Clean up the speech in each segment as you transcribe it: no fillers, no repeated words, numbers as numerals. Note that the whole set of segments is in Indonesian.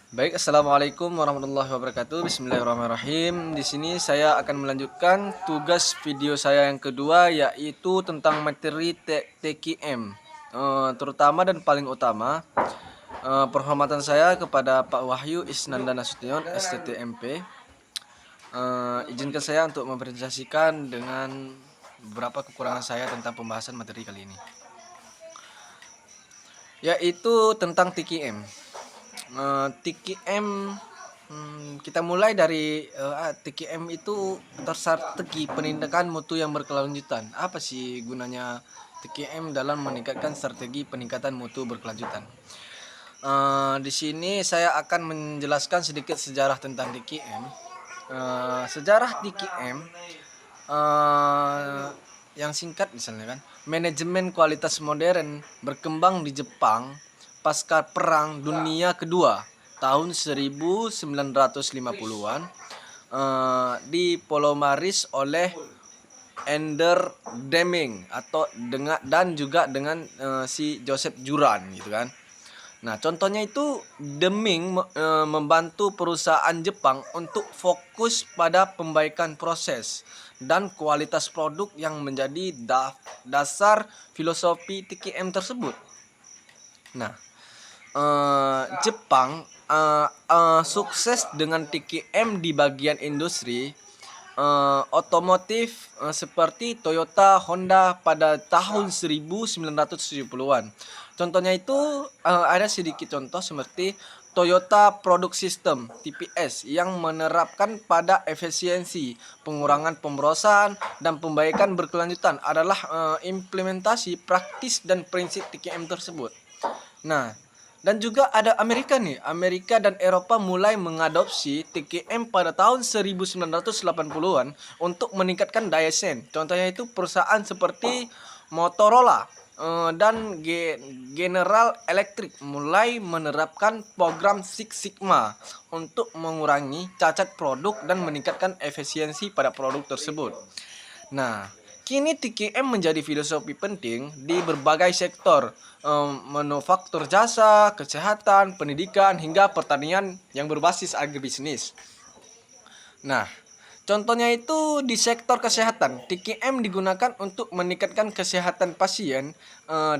Baik, assalamualaikum warahmatullahi wabarakatuh. Bismillahirrahmanirrahim. Di sini saya akan melanjutkan tugas video saya yang kedua, yaitu tentang materi TKM. Terutama dan paling utama, penghormatan saya kepada Pak Wahyu Isnanda Nasution, STTMP. Izinkan saya untuk mempresentasikan dengan beberapa kekurangan saya tentang pembahasan materi kali ini, yaitu tentang TKM. TKM, kita mulai dari TKM itu strategi penindakan mutu yang berkelanjutan. Apa sih gunanya TKM dalam meningkatkan strategi peningkatan mutu berkelanjutan? Di sini saya akan menjelaskan sedikit sejarah tentang TKM. Sejarah TKM yang singkat misalnya kan, manajemen kualitas modern berkembang di Jepang pasca Perang Dunia Kedua tahun 1950-an, dipolomaris oleh Ender Deming dan juga dengan si Joseph Juran gitu kan. Nah, contohnya itu Deming membantu perusahaan Jepang untuk fokus pada pembaikan proses dan kualitas produk yang menjadi dasar filosofi TKM tersebut. Nah, Jepang sukses dengan TKM di bagian industri otomotif seperti Toyota, Honda pada tahun 1970-an. Contohnya itu ada sedikit contoh seperti Toyota Product System (TPS) yang menerapkan pada efisiensi, pengurangan pemborosan, dan pembaikan berkelanjutan adalah implementasi praktis dan prinsip TKM tersebut. Nah, dan juga ada Amerika nih. Amerika dan Eropa mulai mengadopsi TKM pada tahun 1980-an untuk meningkatkan daya saing. Contohnya itu perusahaan seperti Motorola dan General Electric mulai menerapkan program Six Sigma untuk mengurangi cacat produk dan meningkatkan efisiensi pada produk tersebut. Nah, kini TKM menjadi filosofi penting di berbagai sektor, manufaktur jasa, kesehatan, pendidikan, hingga pertanian yang berbasis agribisnis. Nah, contohnya itu di sektor kesehatan, TKM digunakan untuk meningkatkan kesehatan pasien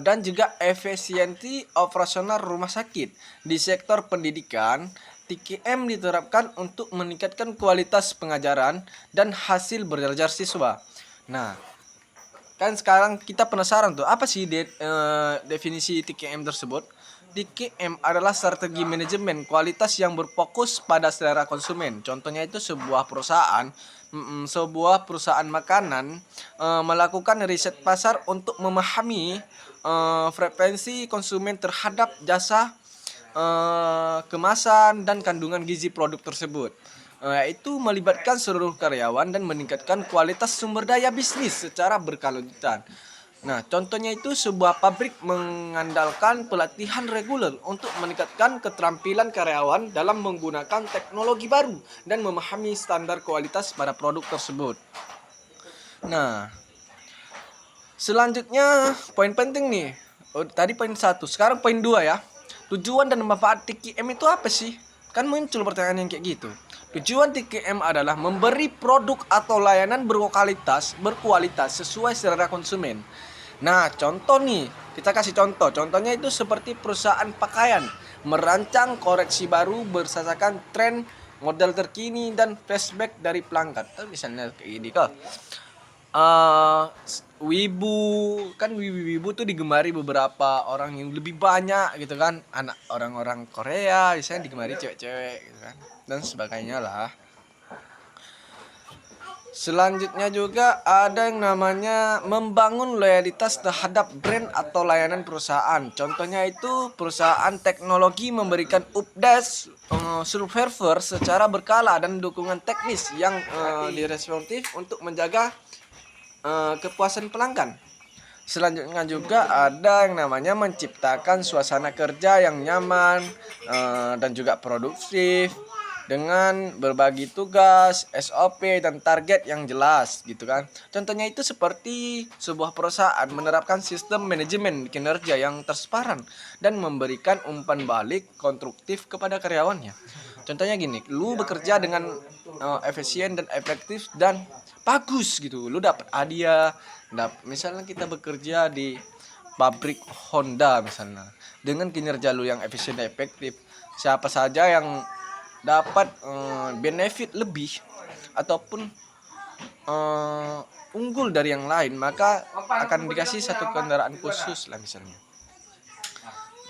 dan juga efisiensi operasional rumah sakit. Di sektor pendidikan, TKM diterapkan untuk meningkatkan kualitas pengajaran dan hasil belajar siswa. Nah, kan sekarang kita penasaran tuh, apa sih definisi TKM tersebut? TKM adalah strategi manajemen kualitas yang berfokus pada selera konsumen. Contohnya itu sebuah perusahaan makanan melakukan riset pasar untuk memahami frekuensi konsumen terhadap jasa, kemasan, dan kandungan gizi produk tersebut. Itu melibatkan seluruh karyawan dan meningkatkan kualitas sumber daya bisnis secara berkelanjutan. Nah, contohnya itu sebuah pabrik mengandalkan pelatihan reguler untuk meningkatkan keterampilan karyawan dalam menggunakan teknologi baru dan memahami standar kualitas pada produk tersebut. Nah, selanjutnya poin penting nih. Tadi poin 1, sekarang poin 2 ya. Tujuan dan manfaat TKM itu apa sih? Kan muncul pertanyaan yang kayak gitu. Tujuan TKM adalah memberi produk atau layanan berkualitas sesuai selera konsumen. Nah, contoh nih, kita kasih contoh. Contohnya itu seperti perusahaan pakaian merancang koleksi baru berdasarkan tren, model terkini, dan flashback dari pelanggan. Misalnya kayak gini kok. Wibu kan, wibu tuh digemari beberapa orang yang lebih banyak gitu kan, anak orang-orang Korea biasanya digemari cewek-cewek gitu kan, dan sebagainya lah. Selanjutnya juga ada yang namanya membangun loyalitas terhadap brand atau layanan perusahaan. Contohnya itu perusahaan teknologi memberikan update server secara berkala dan dukungan teknis yang responsif untuk menjaga kepuasan pelanggan. Selanjutnya juga ada yang namanya menciptakan suasana kerja yang nyaman dan juga produktif. dengan berbagi tugas, SOP dan target yang jelas gitu kan. Contohnya itu seperti sebuah perusahaan menerapkan sistem manajemen kinerja yang transparan dan memberikan umpan balik konstruktif kepada karyawannya. Contohnya gini, lu bekerja dengan efisien dan efektif dan bagus gitu, lu dapat hadiah. Misalnya kita bekerja di pabrik Honda misalnya, dengan kinerja lu yang efisien dan efektif, siapa saja yang dapat benefit lebih ataupun unggul dari yang lain, maka akan dikasih satu kendaraan khusus lah misalnya.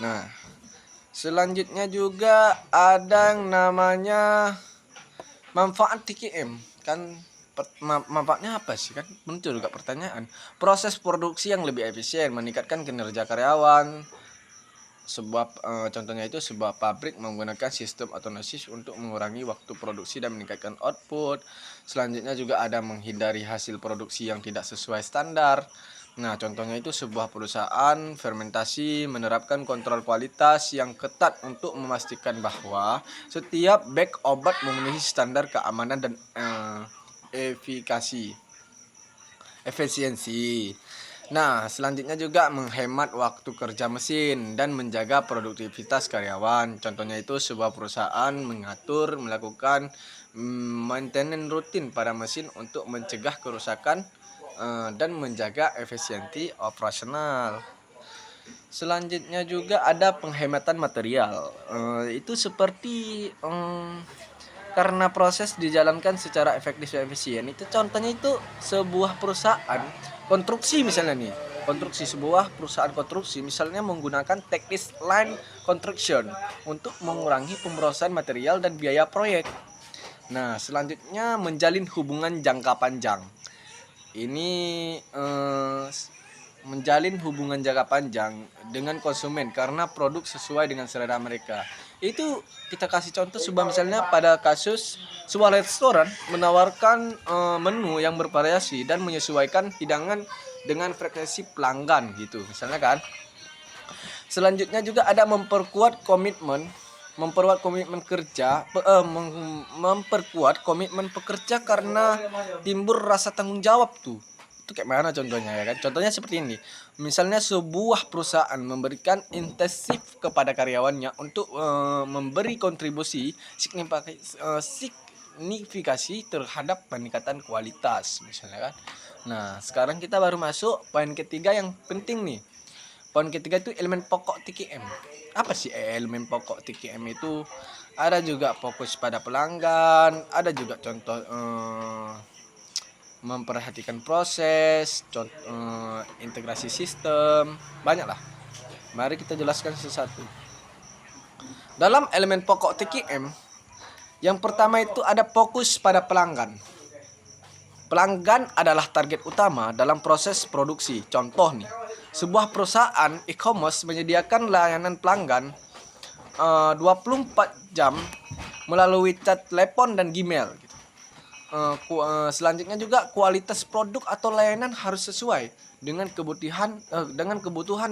Nah, selanjutnya juga ada yang namanya manfaat TKM kan. Manfaatnya apa sih kan, muncul juga pertanyaan. Proses produksi yang lebih efisien, meningkatkan kinerja karyawan. Contohnya itu sebuah pabrik menggunakan sistem otomatis untuk mengurangi waktu produksi dan meningkatkan output. Selanjutnya juga ada menghindari hasil produksi yang tidak sesuai standar. Nah, contohnya itu sebuah perusahaan fermentasi menerapkan kontrol kualitas yang ketat untuk memastikan bahwa setiap bag obat memenuhi standar keamanan dan efisiensi. Nah, selanjutnya juga menghemat waktu kerja mesin dan menjaga produktivitas karyawan. Contohnya itu sebuah perusahaan melakukan maintenance rutin pada mesin untuk mencegah kerusakan dan menjaga efisiensi operasional. Selanjutnya juga ada penghematan material. Itu seperti karena proses dijalankan secara efektif dan efisien. Itu contohnya itu sebuah perusahaan konstruksi misalnya nih. Sebuah perusahaan konstruksi misalnya menggunakan teknis line construction untuk mengurangi pemborosan material dan biaya proyek. Nah, selanjutnya menjalin hubungan jangka panjang. Ini menjalin hubungan jangka panjang dengan konsumen karena produk sesuai dengan selera mereka. Itu kita kasih contoh sebuah misalnya pada kasus sebuah restoran menawarkan menu yang bervariasi dan menyesuaikan hidangan dengan frekuensi pelanggan gitu misalnya kan. Selanjutnya juga ada memperkuat komitmen pekerja karena timbul rasa tanggung jawab tuh. Itu kayak mana contohnya ya kan? Contohnya seperti ini. Misalnya sebuah perusahaan memberikan insentif kepada karyawannya untuk memberi kontribusi signifikasi terhadap peningkatan kualitas misalnya kan. Nah, sekarang kita baru masuk poin ketiga yang penting nih. Poin ketiga itu elemen pokok TKM. Apa sih elemen pokok TKM itu? Ada juga fokus pada pelanggan, ada juga contoh memperhatikan proses, integrasi sistem, banyak lah. Mari kita jelaskan satu-satu. Dalam elemen pokok TKM, yang pertama itu ada fokus pada pelanggan. Pelanggan adalah target utama dalam proses produksi. Contoh nih, sebuah perusahaan e-commerce menyediakan layanan pelanggan 24 jam melalui chat telepon dan Gmail gitu. Selanjutnya juga kualitas produk atau layanan harus sesuai dengan kebutuhan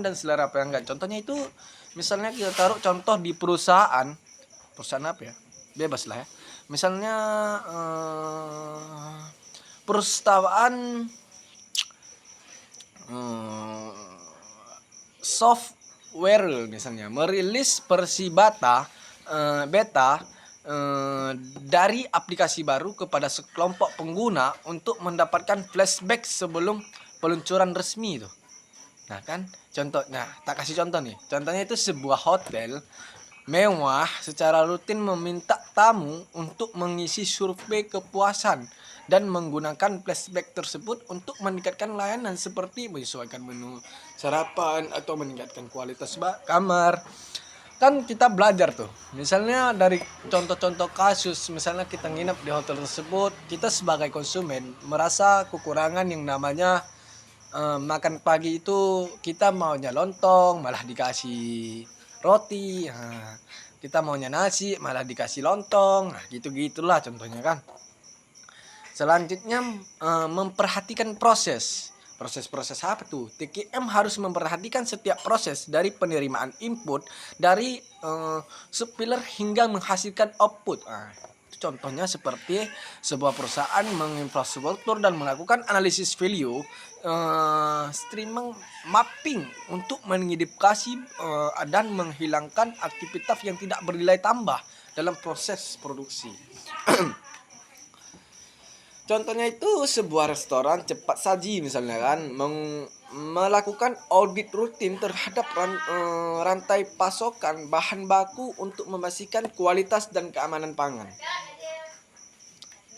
dan selera pelanggan. Contohnya itu misalnya kita taruh contoh di perusahaan apa ya? Bebas lah ya. Misalnya perusahaan software misalnya merilis versi beta dari aplikasi baru kepada sekelompok pengguna untuk mendapatkan flashback sebelum peluncuran resmi itu. Nah kan, tak kasih contoh nih. Contohnya itu sebuah hotel mewah secara rutin meminta tamu untuk mengisi survei kepuasan dan menggunakan flashback tersebut untuk meningkatkan layanan seperti menyesuaikan menu sarapan atau meningkatkan kualitas kamar. Kan kita belajar tuh, misalnya dari contoh-contoh kasus, misalnya kita nginep di hotel tersebut, kita sebagai konsumen merasa kekurangan yang namanya makan pagi itu kita maunya lontong malah dikasih roti, kita maunya nasi malah dikasih lontong, gitulah contohnya kan. Selanjutnya memperhatikan proses apa tuh? TKM harus memperhatikan setiap proses dari penerimaan input dari supplier hingga menghasilkan output. itu contohnya seperti sebuah perusahaan menginfrastruktur dan melakukan analisis value, streaming mapping untuk mengidentifikasi dan menghilangkan aktivitas yang tidak bernilai tambah dalam proses produksi. Contohnya itu sebuah restoran cepat saji misalnya kan melakukan audit rutin terhadap rantai pasokan bahan baku untuk memastikan kualitas dan keamanan pangan.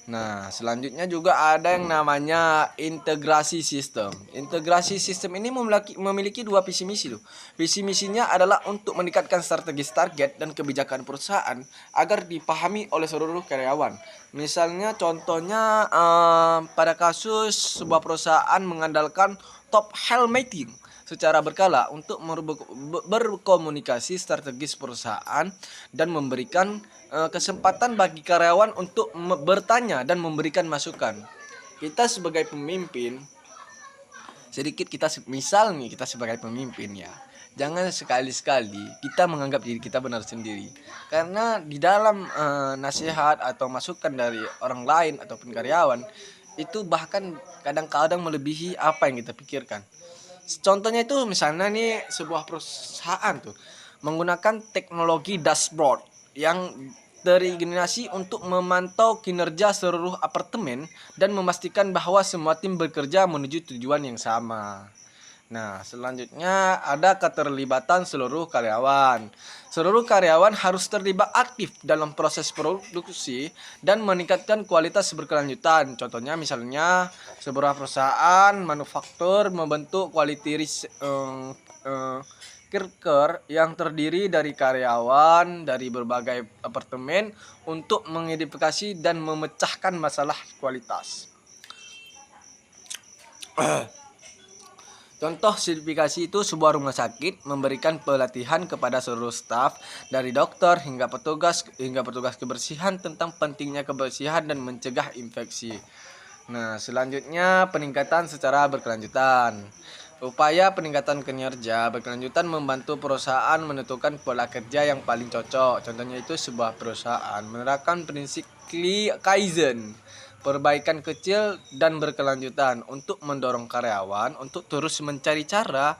Nah, selanjutnya juga ada yang namanya integrasi sistem. Integrasi sistem ini memiliki dua visi misi loh. Visi misinya adalah untuk meningkatkan strategis target dan kebijakan perusahaan agar dipahami oleh seluruh karyawan. Misalnya contohnya pada kasus sebuah perusahaan mengandalkan top health meeting secara berkala untuk berkomunikasi strategis perusahaan dan memberikan kesempatan bagi karyawan untuk bertanya dan memberikan masukan. Kita sebagai pemimpin, kita sebagai pemimpin ya, jangan sekali-sekali kita menganggap diri kita benar sendiri. Karena di dalam nasihat atau masukan dari orang lain ataupun karyawan itu bahkan kadang-kadang melebihi apa yang kita pikirkan. Contohnya itu misalnya nih sebuah perusahaan tuh menggunakan teknologi dashboard yang terintegrasi untuk memantau kinerja seluruh apartemen dan memastikan bahwa semua tim bekerja menuju tujuan yang sama. Nah, selanjutnya ada keterlibatan seluruh karyawan. Seluruh karyawan harus terlibat aktif dalam proses produksi dan meningkatkan kualitas berkelanjutan. Contohnya misalnya sebuah perusahaan manufaktur membentuk quality Kirker yang terdiri dari karyawan dari berbagai apartemen untuk mengidentifikasi dan memecahkan masalah kualitas. Contoh sertifikasi itu sebuah rumah sakit memberikan pelatihan kepada seluruh staf dari dokter hingga petugas kebersihan tentang pentingnya kebersihan dan mencegah infeksi. Nah, selanjutnya peningkatan secara berkelanjutan. Upaya peningkatan kinerja berkelanjutan membantu perusahaan menentukan pola kerja yang paling cocok. Contohnya itu sebuah perusahaan menerapkan prinsip Kaizen, perbaikan kecil dan berkelanjutan untuk mendorong karyawan untuk terus mencari cara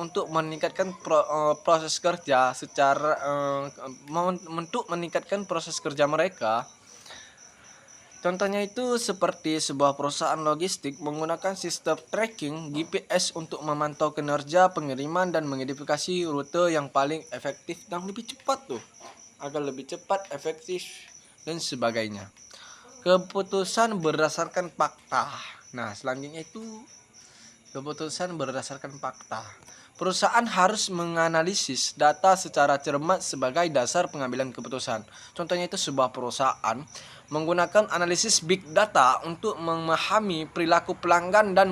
untuk meningkatkan proses kerja untuk meningkatkan proses kerja mereka. Contohnya itu seperti sebuah perusahaan logistik menggunakan sistem tracking GPS untuk memantau kinerja pengiriman dan mengidentifikasi rute yang paling efektif dan lebih cepat tuh, agar lebih cepat, efektif dan sebagainya. Keputusan berdasarkan fakta. Nah, selanjutnya itu keputusan berdasarkan fakta. Perusahaan harus menganalisis data secara cermat sebagai dasar pengambilan keputusan. Contohnya itu sebuah perusahaan menggunakan analisis big data untuk memahami perilaku pelanggan dan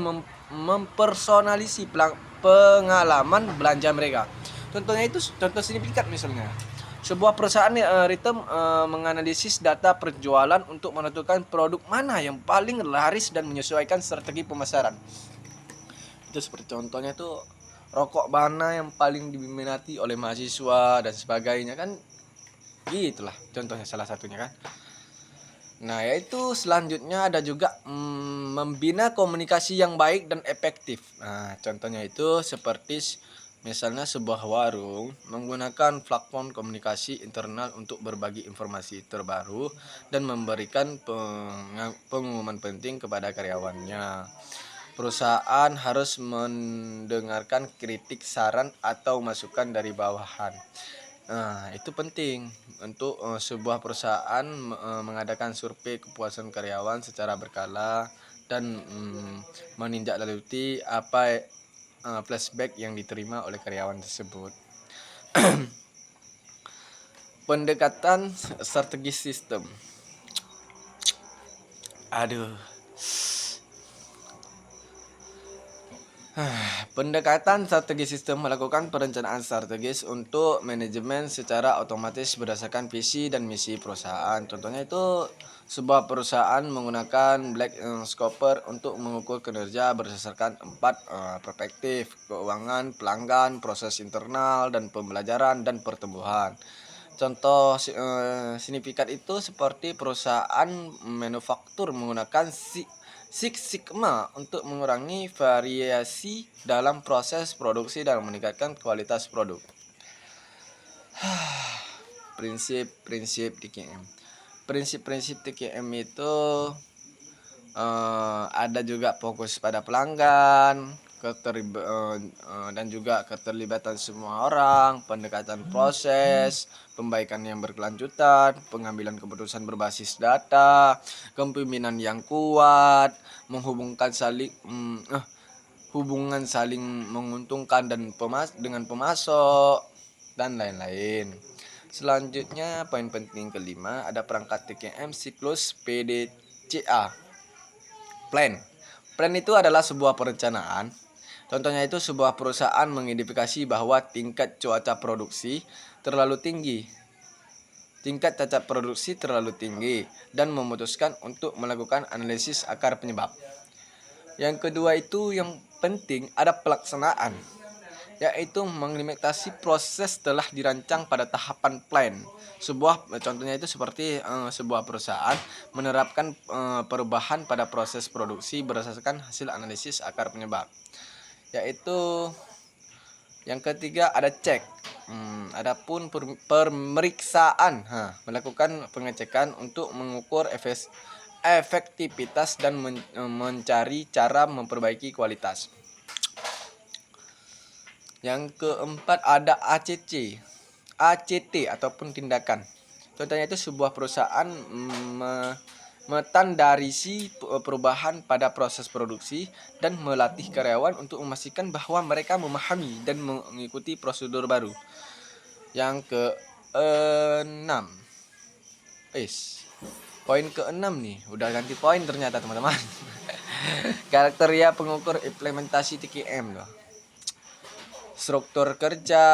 mempersonalisasi pengalaman belanja mereka. Contohnya itu contoh signifikan misalnya. Sebuah perusahaan retail menganalisis data penjualan untuk menentukan produk mana yang paling laris dan menyesuaikan strategi pemasaran. Itu seperti contohnya itu rokok mana yang paling diminati oleh mahasiswa dan sebagainya kan, gitulah contohnya salah satunya kan. Nah, yaitu selanjutnya ada juga membina komunikasi yang baik dan efektif. Nah, contohnya itu seperti misalnya sebuah warung menggunakan platform komunikasi internal untuk berbagi informasi terbaru dan memberikan pengumuman penting kepada karyawannya. Perusahaan harus mendengarkan kritik, saran, atau masukan dari bawahan. Nah, itu penting untuk sebuah perusahaan mengadakan survei kepuasan karyawan secara berkala dan menindaklanjuti apa flashback yang diterima oleh karyawan tersebut. Pendekatan strategis sistem. Pendekatan strategi sistem melakukan perencanaan strategis untuk manajemen secara otomatis berdasarkan visi dan misi perusahaan. Contohnya itu sebuah perusahaan menggunakan Black Scoper untuk mengukur kinerja berdasarkan 4 perspektif: keuangan, pelanggan, proses internal, dan pembelajaran dan pertumbuhan. Contoh signifikan itu seperti perusahaan manufaktur menggunakan Six Sigma untuk mengurangi variasi dalam proses produksi dan meningkatkan kualitas produk. Prinsip-prinsip TKM. Prinsip-prinsip TKM itu ada juga fokus pada pelanggan, dan juga keterlibatan semua orang, pendekatan proses, pembaikan yang berkelanjutan, pengambilan keputusan berbasis data, kepemimpinan yang kuat, hubungan saling menguntungkan dengan pemasok dan lain-lain. Selanjutnya poin penting kelima ada perangkat TKM siklus PDCA. Plan. Plan itu adalah sebuah perencanaan. Contohnya itu sebuah perusahaan mengidentifikasi bahwa tingkat cuaca produksi terlalu tinggi. Tingkat cacat produksi terlalu tinggi dan memutuskan untuk melakukan analisis akar penyebab. Yang kedua itu yang penting ada pelaksanaan, yaitu mengimplementasi proses telah dirancang pada tahapan plan. Contohnya itu seperti sebuah perusahaan menerapkan perubahan pada proses produksi berdasarkan hasil analisis akar penyebab. Yaitu yang ketiga ada cek. Adapun pemeriksaan, melakukan pengecekan untuk mengukur efektivitas dan mencari cara memperbaiki kualitas. Yang keempat ada ACT ataupun tindakan. Contohnya itu sebuah perusahaan menstandarisi perubahan pada proses produksi dan melatih karyawan untuk memastikan bahwa mereka memahami dan mengikuti prosedur baru. Yang keenam, poin keenam nih, udah ganti poin ternyata teman-teman. Kriteria pengukur implementasi TKM loh. Struktur kerja,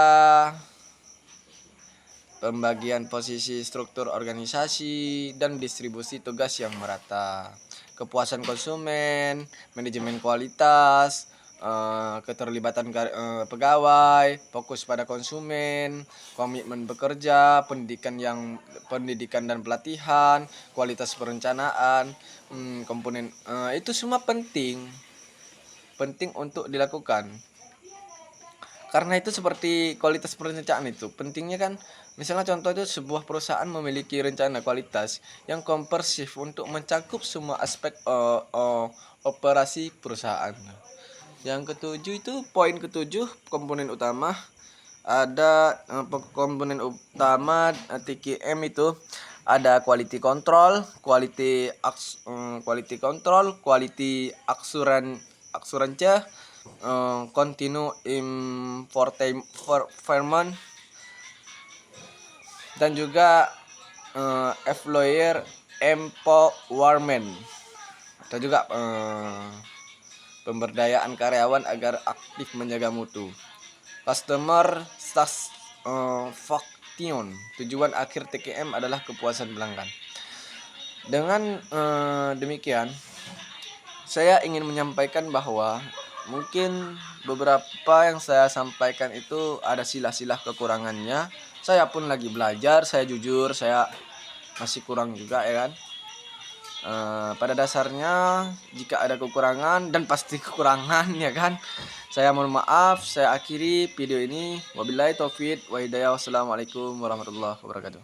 pembagian posisi struktur organisasi, dan distribusi tugas yang merata. Kepuasan konsumen, manajemen kualitas, keterlibatan pegawai, fokus pada konsumen, komitmen bekerja, pendidikan dan pelatihan, kualitas perencanaan, komponen itu semua penting untuk dilakukan. Karena itu seperti kualitas perencanaan itu pentingnya kan, misalnya contoh itu sebuah perusahaan memiliki rencana kualitas yang komprehensif untuk mencakup semua aspek operasi perusahaan. Yang ketujuh itu poin ketujuh, komponen utama. Ada komponen utama TKM itu ada quality control, quality assurance, continue improvement, dan juga employer empowerment, atau juga pemberdayaan karyawan agar aktif menjaga mutu. Customer satisfaction, tujuan akhir TKM adalah kepuasan pelanggan. Dengan demikian saya ingin menyampaikan bahwa mungkin beberapa yang saya sampaikan itu ada silah-silah kekurangannya. Saya pun lagi belajar, saya jujur, saya masih kurang juga ya kan. Pada dasarnya jika ada kekurangan, dan pasti kekurangan ya kan, saya mohon maaf. Saya akhiri video ini. Wabillahi taufiq wa hidayah. Wassalamualaikum warahmatullahi wabarakatuh.